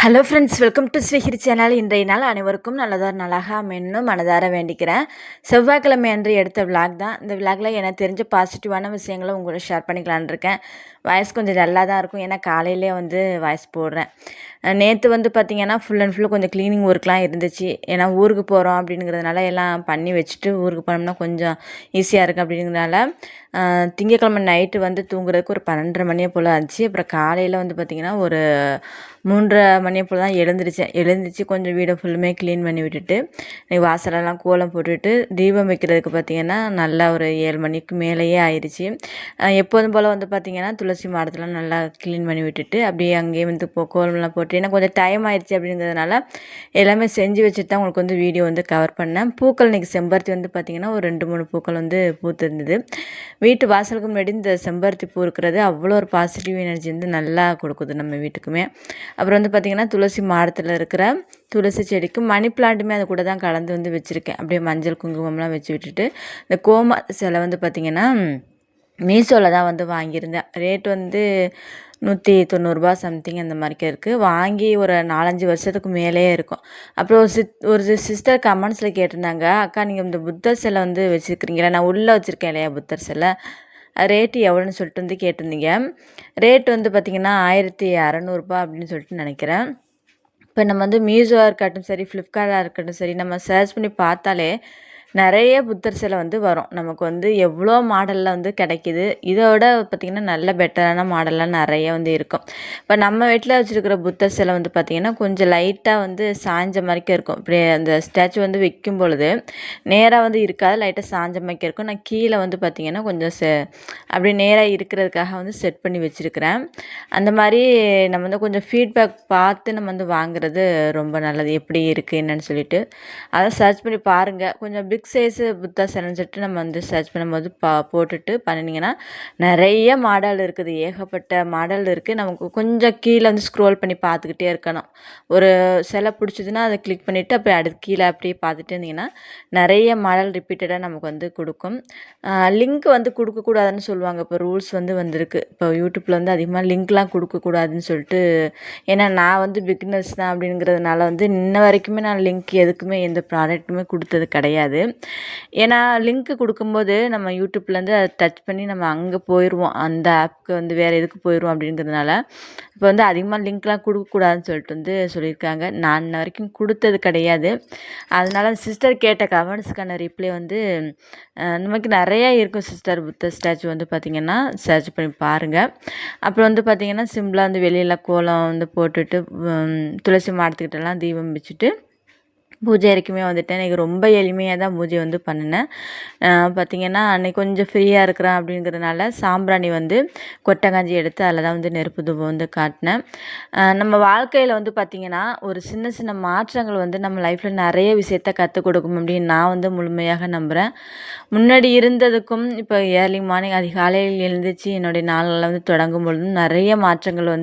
Hello friends, welcome to Srihari channel. இன்றைய நாள் அனைவருக்கும் நல்லதொரு நாளாக அமையணும் மனதார வேண்டிக்கிறேன். செவ்வாய்க்கிழமை அன்று எடுத்த விளாக் தான். இந்த விளாகில் எனக்கு தெரிஞ்ச பாசிட்டிவான விஷயங்களும் உங்களோட ஷேர் பண்ணிக்கலான் இருக்கேன். வாய்ஸ் கொஞ்சம் டல்லாக தான் இருக்கும், ஏன்னா காலையிலே வாய்ஸ் போடுறேன். நேற்று பார்த்திங்கன்னா ஃபுல் அண்ட் ஃபுல்லு கொஞ்சம் க்ளீனிங் ஒர்க்லாம் இருந்துச்சு. ஏன்னா ஊருக்கு போகிறோம் அப்படிங்கிறதுனால எல்லாம் பண்ணி வச்சுட்டு ஊருக்கு போனோம்னா கொஞ்சம் ஈஸியாக இருக்குது அப்படிங்கிறதுனால திங்கக்கிழமை நைட்டு தூங்குறதுக்கு ஒரு 12:30 மணியை போல் ஆச்சு. அப்புறம் காலையில் பார்த்திங்கன்னா ஒரு 3:30 மணியை போல் தான் எழுந்திரிச்சு கொஞ்சம் வீடை ஃபுல்லுமே க்ளீன் பண்ணி விட்டுட்டு வாசலெல்லாம் கோலம் போட்டுட்டு தீபம் வைக்கிறதுக்கு பார்த்திங்கன்னா நல்லா ஒரு 7 மணிக்கு மேலேயே ஆயிடுச்சு. எப்போதும் போல் பார்த்திங்கன்னா துளசி மாடத்தெலாம் நல்லா க்ளீன் பண்ணி விட்டுட்டு அப்படியே அங்கேயே கோலம்லாம் போட்டு ஏன்னா கொஞ்சம் டைம் ஆயிடுச்சு அப்படிங்கிறதுனால எல்லாமே செஞ்சு வச்சுட்டு தான் உங்களுக்கு வீடியோ கவர் பண்ணேன். பூக்கள் இன்றைக்கி செம்பருத்தி பார்த்திங்கன்னா ஒரு 2-3 பூக்கள் பூத்திருந்தது. வீட்டு வாசலுக்கு முன்னாடி இந்த செம்பருத்தி பூ இருக்கிறது அவ்வளோ ஒரு பாசிட்டிவ் எனர்ஜி நல்லா கொடுக்குது நம்ம வீட்டுக்குமே. அப்புறம் பார்த்திங்கன்னா துளசி மாடத்தில் இருக்கிற துளசி செடிக்கு மணி பிளான்ட்டுமே அது கூட தான் கலந்து வச்சுருக்கேன். அப்படியே மஞ்சள் குங்குமம்லாம் வச்சு விட்டுட்டு இந்த கோமா சிலை பார்த்திங்கன்னா மீஷோவில் தான் வாங்கியிருந்தேன். ரேட் 190 சம்திங் அந்த மாதிரிக்கே இருக்குது. வாங்கி ஒரு 4-5 வருஷத்துக்கு மேலேயே இருக்கும். அப்புறம் ஒரு சிஸ்டர் கமெண்ட்ஸில் கேட்டிருந்தாங்க, அக்கா நீங்கள் இந்த புத்தர் சிலை வச்சுருக்கிறீங்களா, நான் உள்ளே வச்சுருக்கேன் இல்லையா புத்தர் சிலை, ரேட்டு எவ்வளோன்னு சொல்லிட்டு கேட்டிருந்தீங்க. ரேட் பார்த்திங்கன்னா 1600 அப்படின்னு சொல்லிட்டு நினைக்கிறேன். இப்போ நம்ம மீஷோவாக இருக்கட்டும் சரி, ஃப்ளிப்கார்ட்டாக இருக்கட்டும் சரி, நம்ம சர்ச் பண்ணி பார்த்தாலே நிறைய புத்தர் சிலை வரும். நமக்கு எவ்வளோ மாடலில் கிடைக்கிது. இதோட பார்த்திங்கன்னா நல்ல பெட்டரான மாடல்லாம் நிறைய இருக்கும். இப்போ நம்ம வீட்டில் வச்சுருக்கிற புத்தர் சிலை பார்த்திங்கன்னா கொஞ்சம் லைட்டாக சாய்ஞ்ச மாதிரிக்கே இருக்கும். இப்படியே அந்த ஸ்டாச்சு வைக்கும் பொழுது நேராக இருக்காது, லைட்டாக சாய்ஞ்ச மாதிரிக்கே இருக்கும். நான் கீழே பார்த்திங்கன்னா கொஞ்சம் அப்படியே நேராக இருக்கிறதுக்காக செட் பண்ணி வச்சுருக்கிறேன். அந்த மாதிரி நம்ம கொஞ்சம் ஃபீட்பேக் பார்த்து நம்ம வாங்குறது ரொம்ப நல்லது, எப்படி இருக்குது என்னன்னு சொல்லிட்டு. அதை சர்ச் பண்ணி பாருங்கள். கொஞ்சம் பிக் சைஸு புத்தா சிலைன்னு சொல்லிட்டு நம்ம சர்ச் பண்ணும்போது போட்டுட்டு பண்ணினீங்கன்னா நிறைய மாடல் இருக்குது, ஏகப்பட்ட மாடல் இருக்குது. நமக்கு கொஞ்சம் கீழே ஸ்க்ரோல் பண்ணி பார்த்துக்கிட்டே இருக்கணும். ஒரு சிலை பிடிச்சதுன்னா அதை கிளிக் பண்ணிவிட்டு அப்படியே அடுத்து கீழே அப்படியே பார்த்துட்டு இருந்தீங்கன்னா நிறைய மாடல் ரிப்பீட்டடாக நமக்கு கொடுக்கும். லிங்க் கொடுக்கக்கூடாதுன்னு சொல்லுவாங்க. இப்போ ரூல்ஸ் வந்திருக்கு. இப்போ யூடியூப்பில் அதிகமாக லிங்க்லாம் கொடுக்கக்கூடாதுன்னு சொல்லிட்டு. ஏன்னா நான் பிகினர்ஸ் தான் அப்படிங்கிறதுனால இன்ன வரைக்குமே நான் லிங்க் எதுக்குமே எந்த ப்ராடக்ட்டுமே கொடுத்தது கிடையாது. ஏன்னா லிங்க்கு கொடுக்கும்போது நம்ம யூடியூப்லேருந்து அதை டச் பண்ணி நம்ம அங்கே போயிடுவோம், அந்த ஆப்புக்கு வேறு எதுக்கு போயிடுவோம் அப்படிங்கிறதுனால இப்போ அதிகமாக லிங்க்லாம் கொடுக்கக்கூடாதுன்னு சொல்லிட்டு சொல்லியிருக்காங்க. நான் இன்ன வரைக்கும் கொடுத்தது கிடையாது. அதனால சிஸ்டர் கேட்ட கமெண்ட்ஸ்க்கான ரிப்ளை நமக்கு நிறையா இருக்கும் சிஸ்டர். புத்தர் ஸ்டாச்சு பார்த்திங்கன்னா சர்ச் பண்ணி பாருங்கள். அப்புறம் பார்த்திங்கன்னா சிம்பிளாக வெளியில் கோலம் போட்டுட்டு துளசி மாடத்துக்கிட்டலாம் தீபம் வச்சுட்டு பூஜை அறைக்குமே இன்றைக்கி ரொம்ப எளிமையாக தான் பூஜை பண்ணினேன். பார்த்திங்கன்னா அன்றைக்கி கொஞ்சம் ஃப்ரீயாக இருக்கிறேன் அப்படிங்கிறதுனால சாம்பிராணி கொட்டங்காஞ்சி எடுத்து அதில் தான் நெருப்பு தூபம் காட்டினேன். நம்ம வாழ்க்கையில் பார்த்திங்கன்னா ஒரு சின்ன சின்ன மாற்றங்கள் நம்ம லைஃப்பில் நிறைய விஷயத்த கற்றுக் கொடுக்கும் அப்படின்னு நான் முழுமையாக நம்புகிறேன். முன்னாடி இருந்ததுக்கும் இப்போ ஏர்லி மார்னிங் அதிகாலையில் எழுந்திரிச்சு என்னுடைய நாளில் தொடங்கும் பொழுதும் நிறைய மாற்றங்கள்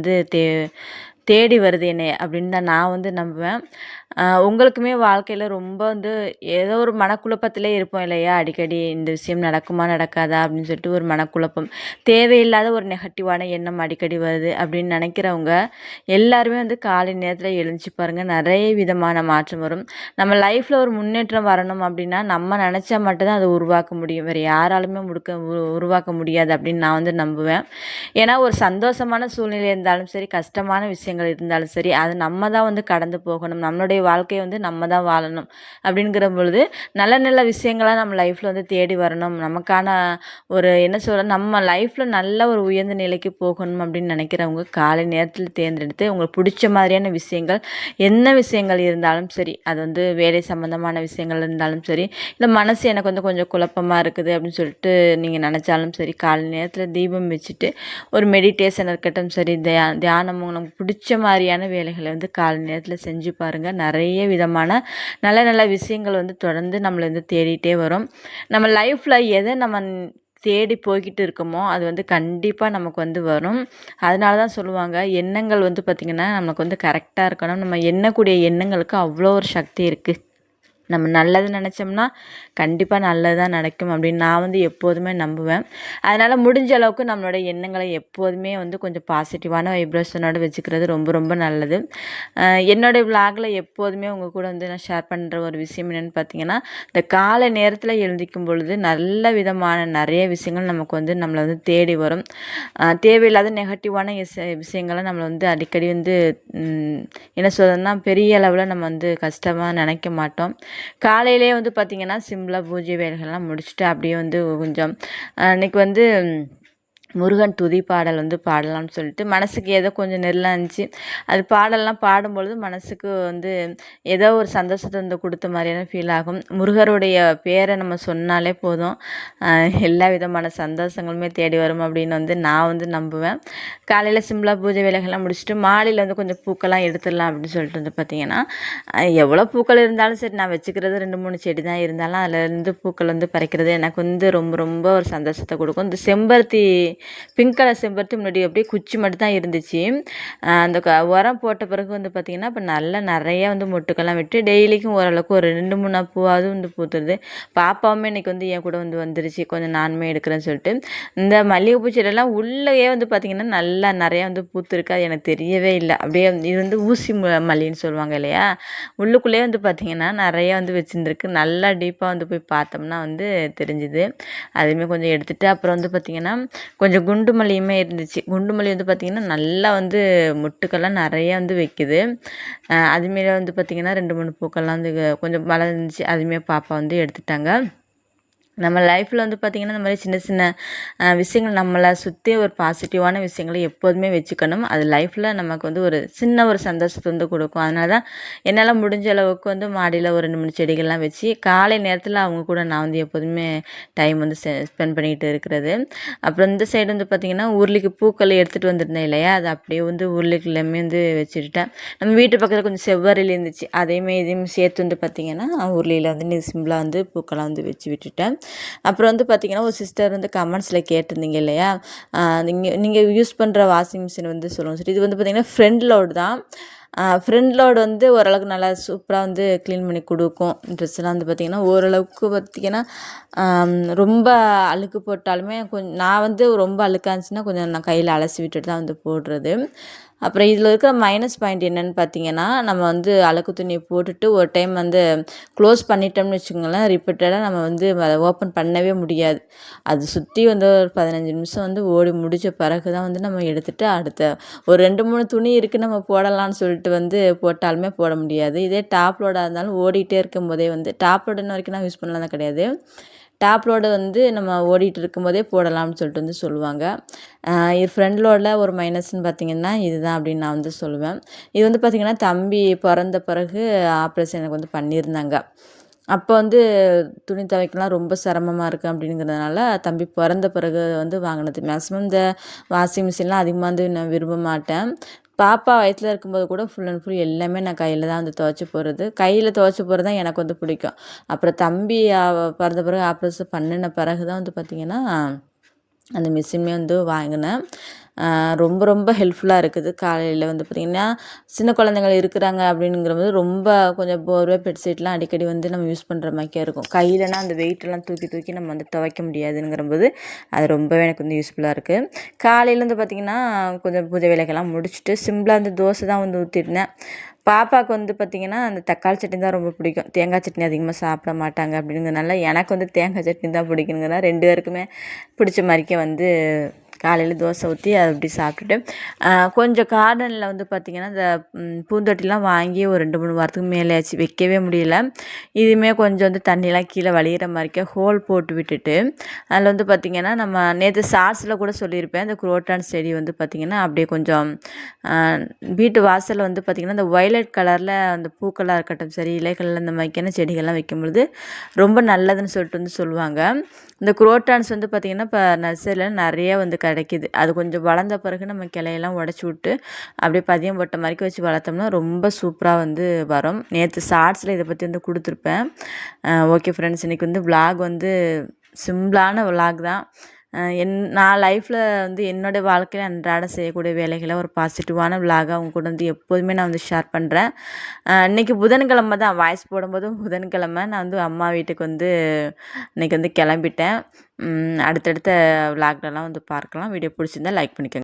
தேடி வருது என்னை அப்படின்னு தான் நான் நம்புவேன். உங்களுக்குமே வாழ்க்கையில் ரொம்ப ஏதோ ஒரு மனக்குழப்பத்திலே இருப்போம் இல்லையா, அடிக்கடி இந்த விஷயம் நடக்குமா நடக்காதா அப்படின்னு சொல்லிட்டு ஒரு மனக்குழப்பம், தேவையில்லாத ஒரு நெகட்டிவான எண்ணம் அடிக்கடி வருது அப்படின்னு நினைக்கிறவங்க எல்லாருமே காலை நேரத்தில் எழுந்துச்சு பாருங்கள், நிறைய விதமான மாற்றம் வரும். நம்ம லைஃப்பில் ஒரு முன்னேற்றம் வரணும் அப்படின்னா நம்ம நினச்சா மட்டும்தான் அதை உருவாக்க முடியும், வேறு யாராலுமே உருவாக்க முடியாது அப்படின்னு நான் நம்புவேன். ஏன்னா ஒரு சந்தோஷமான சூழ்நிலை இருந்தாலும் சரி, கஷ்டமான விஷயங்கள் இருந்தாலும் சரி, அது நம்ம தான் கடந்து போகணும். நம்மளுடைய வாழ்க்கையை நம்ம தான் வாழணும். அப்படிங்கிற பொழுது நல்ல நல்ல விஷயங்களாக நம்ம லைஃப்பில் தேடி வரணும். நமக்கான ஒரு என்ன சொல்ல, நம்ம லைஃப்பில் நல்ல ஒரு உயர்ந்த நிலைக்கு போகணும் அப்படின்னு நினைக்கிறவங்க காலை நேரத்தில் தேர்ந்தெடுத்து உங்களுக்கு பிடிச்ச மாதிரியான விஷயங்கள், என்ன விஷயங்கள் இருந்தாலும் சரி, அது வேலை சம்மந்தமான விஷயங்கள் இருந்தாலும் சரி, இல்லை மனசு எனக்கு கொஞ்சம் குழப்பமாக இருக்குது அப்படின்னு சொல்லிட்டு நீங்கள் நினச்சாலும் சரி, காலை நேரத்தில் தீபம் வச்சுட்டு ஒரு மெடிடேஷன் இருக்கட்டும் சரி, தியானமும் நமக்கு பிடிச்ச மாதிரியான வேலைகளை காலை நேரத்தில் செஞ்சு பாருங்கள். நிறைய விதமான நல்ல நல்ல விஷயங்கள் தொடர்ந்து நம்மளை தேடிகிட்டே வரும். நம்ம லைஃப்பில் எதை நம்ம தேடி போய்கிட்டு இருக்கோமோ அது கண்டிப்பாக நமக்கு வரும். அதனால தான் சொல்லுவாங்க, எண்ணங்கள் பார்த்திங்கன்னா நமக்கு கரெக்டாக இருக்கணும். நம்ம எண்ணக்கூடிய எண்ணங்களுக்கு அவ்வளோ ஒரு சக்தி இருக்குது. நம்ம நல்லது நினச்சோம்னா கண்டிப்பாக நல்லது தான் நடக்கும் அப்படின்னு நான் வந்து எப்போதுமே நம்புவேன். அதனால் முடிஞ்ச அளவுக்கு நம்மளோட எண்ணங்களை எப்போதுமே வந்து கொஞ்சம் பாசிட்டிவான வைப்ரேஷனோடு வச்சுக்கிறது ரொம்ப ரொம்ப நல்லது. என்னோடய விலாகில் எப்போதுமே உங்கள் கூட வந்து நான் ஷேர் பண்ணுற ஒரு விஷயம் என்னென்னு பார்த்தீங்கன்னா, இந்த காலை நேரத்தில் எழுந்திக்கும் பொழுது நல்ல விதமான நிறைய விஷயங்கள் நமக்கு வந்து நம்மளை வந்து தேடி வரும். தேவையில்லாத நெகட்டிவான விஷயங்களை நம்மளை வந்து அடிக்கடி வந்து என்ன சொல்கிறதுனா பெரிய அளவில் நம்ம வந்து கஷ்டமாக நினைக்க மாட்டோம். காலையிலே வந்து பார்த்திங்கன்னா சிம்பிளாக பூஜை வேலைகள்லாம் முடிச்சுட்டு அப்படியே வந்து கொஞ்சம் அன்றைக்கி வந்து முருகன் துதி பாடல் வந்து பாடலாம்னு சொல்லிட்டு மனசுக்கு ஏதோ கொஞ்சம் நெருளாக இருந்துச்சு. அது பாடலாம் பாடும்பொழுது மனசுக்கு வந்து ஏதோ ஒரு சந்தோஷத்தை வந்து கொடுத்த மாதிரியான ஃபீல் ஆகும். முருகருடைய பேரை நம்ம சொன்னாலே போதும், எல்லா விதமான சந்தோஷங்களுமே தேடி வரும் அப்படின்னு வந்து நான் வந்து நம்புவேன். காலையில் சிம்பிளாக பூஜை வேலைகள்லாம் முடிச்சுட்டு மாடியில் வந்து கொஞ்சம் பூக்கெல்லாம் எடுத்துடலாம் அப்படின்னு சொல்லிட்டு வந்து பார்த்திங்கன்னா, எவ்வளோ பூக்கள் இருந்தாலும் சரி, நான் வச்சுக்கிறது 2-3 செடி தான் இருந்தாலும் அதிலேருந்து பூக்கள் வந்து பறிக்கிறது எனக்கு வந்து ரொம்ப ரொம்ப ஒரு சந்தோஷத்தை கொடுக்கும். இந்த செம்பருத்தி பிங்க் கலர் செம்பருத்தி முன்னாடி அப்படியே குச்சி மட்டும் தான் இருந்துச்சு. அந்த உரம் போட்ட பிறகு வந்து பார்த்திங்கன்னா இப்போ நல்லா நிறையா வந்து மொட்டுக்கெல்லாம் விட்டு டெய்லிக்கும் ஓரளவுக்கு ஒரு 2-3 பூவாவது வந்து பூத்துருது. பாப்பாவுமே இன்றைக்கி வந்து என் கூட வந்து வந்துருச்சு, கொஞ்சம் நானுமே எடுக்கிறேன்னு சொல்லிட்டு. இந்த மல்லிகைப்பூ செடியெல்லாம் உள்ளேயே வந்து பார்த்திங்கன்னா நல்லா நிறையா வந்து பூத்துருக்கு. அது எனக்கு தெரியவே இல்லை. அப்படியே இது வந்து ஊசி மல்லின்னு சொல்லுவாங்க இல்லையா, உள்ளுக்குள்ளேயே வந்து பார்த்திங்கன்னா நிறையா வந்து வச்சுருந்துருக்கு. நல்லா டீப்பாக வந்து போய் பார்த்தோம்னா வந்து தெரிஞ்சுது. அதுவுமே கொஞ்சம் எடுத்துகிட்டு அப்புறம் வந்து பார்த்திங்கன்னா கொஞ்சம் குண்டு மல்லியுமே இருந்துச்சு. குண்டு மல்லி வந்து பார்த்திங்கன்னா நல்லா வந்து மொட்டுக்கெல்லாம் நிறையா வந்து வைக்குது. அதுமாரி வந்து பார்த்திங்கன்னா 2-3 பூக்கள்லாம் வந்து கொஞ்சம் மலர்ந்துச்சு. அதுவுமே பாப்பா வந்து எடுத்துட்டாங்க. நம்ம லைஃப்பில் வந்து பார்த்திங்கன்னா இந்த மாதிரி சின்ன சின்ன விஷயங்கள் நம்மளை சுற்றி ஒரு பாசிட்டிவான விஷயங்களை எப்போதுமே வச்சுக்கணும். அது லைஃப்பில் நமக்கு வந்து ஒரு சின்ன ஒரு சந்தோஷத்தை வந்து கொடுக்கும். அதனால தான் என்னால் முடிஞ்ச அளவுக்கு வந்து மாடியில் ஒரு 2-3 செடிகள்லாம் வச்சு காலை நேரத்தில் அவங்க கூட நான் வந்து எப்போதுமே டைம் வந்து ஸ்பெண்ட் பண்ணிக்கிட்டு இருக்கிறது. அப்புறம் இந்த சைடு வந்து பார்த்திங்கன்னா உருளைக்கு பூக்கள் எடுத்துகிட்டு வந்திருந்தேன் இல்லையா, அது அப்படியே வந்து உருளைக்குள்ளேயுமே வந்து வச்சுக்கிட்டேன். நம்ம வீட்டு பக்கத்தில் கொஞ்சம் செவ்வரில் இருந்துச்சு, அதையுமே இதையும் சேர்த்து வந்து பார்த்திங்கன்னா உருளையில் வந்து சிம்பிளாக வந்து பூக்கெல்லாம் வந்து வச்சு விட்டுட்டேன். அப்புறம் வந்து பார்த்திங்கன்னா ஒரு சிஸ்டர் வந்து கமெண்ட்ஸில் கேட்டிருந்தீங்க இல்லையா, நீங்கள் யூஸ் பண்ணுற வாஷிங் மிஷின் வந்து சொல்லுங்கள் சொல்லி. இது வந்து பார்த்திங்கன்னா ஃப்ரண்ட் லோடு தான். ஃப்ரண்ட் லோடு வந்து ஓரளவுக்கு நல்லா சூப்பராக வந்து க்ளீன் பண்ணி கொடுக்கும். ட்ரெஸ்ஸெல்லாம் வந்து பார்த்திங்கன்னா ஓரளவுக்கு பார்த்திங்கன்னா ரொம்ப அழுக்கு போட்டாலுமே நான் வந்து ரொம்ப அழுக்காக இருந்துச்சுன்னா கொஞ்சம் நான் கையில் அலசி விட்டுட்டு தான் வந்து போடுறது. அப்புறம் இதில் இருக்கிற மைனஸ் பாயிண்ட் என்னென்னு பார்த்தீங்கன்னா, நம்ம வந்து அழுக்கு துணியை போட்டுட்டு ஒரு டைம் வந்து க்ளோஸ் பண்ணிட்டோம்னு வச்சுக்கோங்களேன், ரிப்பீட்டடாக நம்ம வந்து அதை ஓப்பன் பண்ணவே முடியாது. அது சுற்றி வந்து ஒரு 15 நிமிஷம் வந்து ஓடி முடித்த பிறகு தான் வந்து நம்ம எடுத்துகிட்டு அடுத்த ஒரு 2-3 துணி இருக்குது நம்ம போடலான்னு சொல்லிட்டு வந்து போட்டாலுமே போட முடியாது. இதே டாப் லோடாக இருந்தாலும் ஓடிட்டே இருக்கும் போதே வந்து டாப் லோடு இன்ன வரைக்கும் நான் யூஸ் பண்ணலாம் தான் கிடையாது. டாப் லோடு வந்து நம்ம ஓடிட்டு இருக்கும்போதே போடலாம்னு சொல்லிட்டு வந்து சொல்லுவாங்க. இது ஃப்ரண்ட் லோடில் ஒரு மைனஸ்ன்னு பார்த்திங்கன்னா இதுதான் அப்படின்னு நான் வந்து சொல்லுவேன். இது வந்து பார்த்திங்கன்னா தம்பி பிறந்த பிறகு ஆப்ரேஷன் எனக்கு வந்து பண்ணியிருந்தாங்க. அப்போ வந்து துணி துவைக்கலாம் ரொம்ப சிரமமாக இருக்குது அப்படிங்கிறதுனால தம்பி பிறந்த பிறகு வந்து வாங்கினது. மேக்ஸிமம் இந்த வாஷிங் மிஷின்லாம் அதிகமாக வந்து நான் விரும்ப மாட்டேன். பாப்பா வயிற்றில் இருக்கும்போது கூட ஃபுல் அண்ட் ஃபுல் எல்லாமே நான் கையில் தான் வந்து துவைச்சி போடுறது. கையில் துவைச்சி போடுறது தான் எனக்கு வந்து பிடிக்கும். அப்புறம் தம்பி பிறந்த பிறகு ஆப்ரேஷன் பண்ணின பிறகு தான் வந்து பார்த்திங்கன்னா அந்த மிஷினுமே வந்து வாங்கினேன். ரொம்ப ரொம்ப ஹெல்ப்ஃபுல்லாக இருக்குது. காலையில் வந்து பார்த்திங்கன்னா சின்ன குழந்தைங்கள் இருக்கிறாங்க அப்படிங்கிறபோது ரொம்ப கொஞ்சம் போர்வை பெட்ஷீட்லாம் அடிக்கடி வந்து நம்ம யூஸ் பண்ணுற மாதிரிக்கே இருக்கும். கையிலனா அந்த வெயிட்டெல்லாம் தூக்கி தூக்கி நம்ம வந்து துவைக்க முடியாதுங்கிறபோது அது ரொம்பவே எனக்கு வந்து யூஸ்ஃபுல்லாக இருக்குது. காலையில் வந்து பார்த்திங்கன்னா கொஞ்சம் பூஜை வேலைகள்லாம் முடிச்சுட்டு சிம்பிளாக அந்த தோசை தான் வந்து ஊற்றிருந்தேன். பாப்பாவுக்கு வந்து பார்த்திங்கன்னா அந்த தக்காளி சட்னி தான் ரொம்ப பிடிக்கும். தேங்காய் சட்னி அதிகமாக சாப்பிட மாட்டாங்க அப்படிங்கிறதுனால எனக்கு வந்து தேங்காய் சட்னி தான் பிடிக்குங்கிறதுனால 2 பேருக்குமே பிடிச்ச மாதிரிக்கே வந்து காலையில் தோசை ஊற்றி அதை அப்படி சாப்பிட்டுட்டு கொஞ்சம் கார்டனில் வந்து பார்த்திங்கன்னா இந்த பூந்தொட்டிலாம் வாங்கி ஒரு 2-3 வாரத்துக்கு மேலே ஆச்சு, வைக்கவே முடியல. இதுவுமே கொஞ்சம் வந்து தண்ணியெலாம் கீழே வழிகிற மாதிரிக்கே ஹோல் போட்டு விட்டுட்டு அதில் வந்து பார்த்திங்கன்னா நம்ம நேற்று ஷார்ட்ஸில் கூட சொல்லியிருப்பேன், இந்த குரோட்டான் செடி வந்து பார்த்திங்கன்னா அப்படியே கொஞ்சம் வீட்டு வாசலில் வந்து பார்த்திங்கன்னா இந்த வயலட் கலரில் அந்த பூக்களாக இருக்கட்டும் சரி, இலைகளில் இந்த மாதிரிக்கான செடிகள்லாம் வைக்கும்பொழுது ரொம்ப நல்லதுன்னு சொல்லிட்டு வந்து சொல்லுவாங்க. இந்த குரோட்டான்ஸ் வந்து பார்த்திங்கன்னா இப்போ நர்சரியில் நிறைய வந்து கிடைக்கிது. அது கொஞ்சம் வளர்ந்த பிறகு நம்ம கிளையெல்லாம் உடச்சி விட்டு அப்படியே பதியம் போட்ட மாதிரிக்கு வச்சு வளர்த்தோம்னா ரொம்ப சூப்பராக வந்து வரும். நேற்று ஷார்ட்ஸில் இதை பற்றி வந்து கொடுத்துருப்பேன். ஓகே ஃப்ரெண்ட்ஸ், இன்றைக்கி வந்து விலாக் வந்து சிம்பிளான விலாக் தான். நான் லைஃப்பில் வந்து என்னோடய வாழ்க்கையில் அன்றாடம் செய்யக்கூடிய வேலைகளை ஒரு பாசிட்டிவான விலாகாக அவங்க கூட வந்து எப்போதுமே நான் வந்து ஷேர் பண்ணுறேன். இன்றைக்கி புதன்கிழமை தான் வாய்ஸ் போடும்போதும் புதன்கிழமை நான் வந்து அம்மா வீட்டுக்கு வந்து இன்றைக்கி வந்து கிளம்பிட்டேன். அடுத்தடுத்த விலாக்லலாம் வந்து பார்க்கலாம். வீடியோ பிடிச்சிருந்தா லைக் பண்ணிக்கோங்க.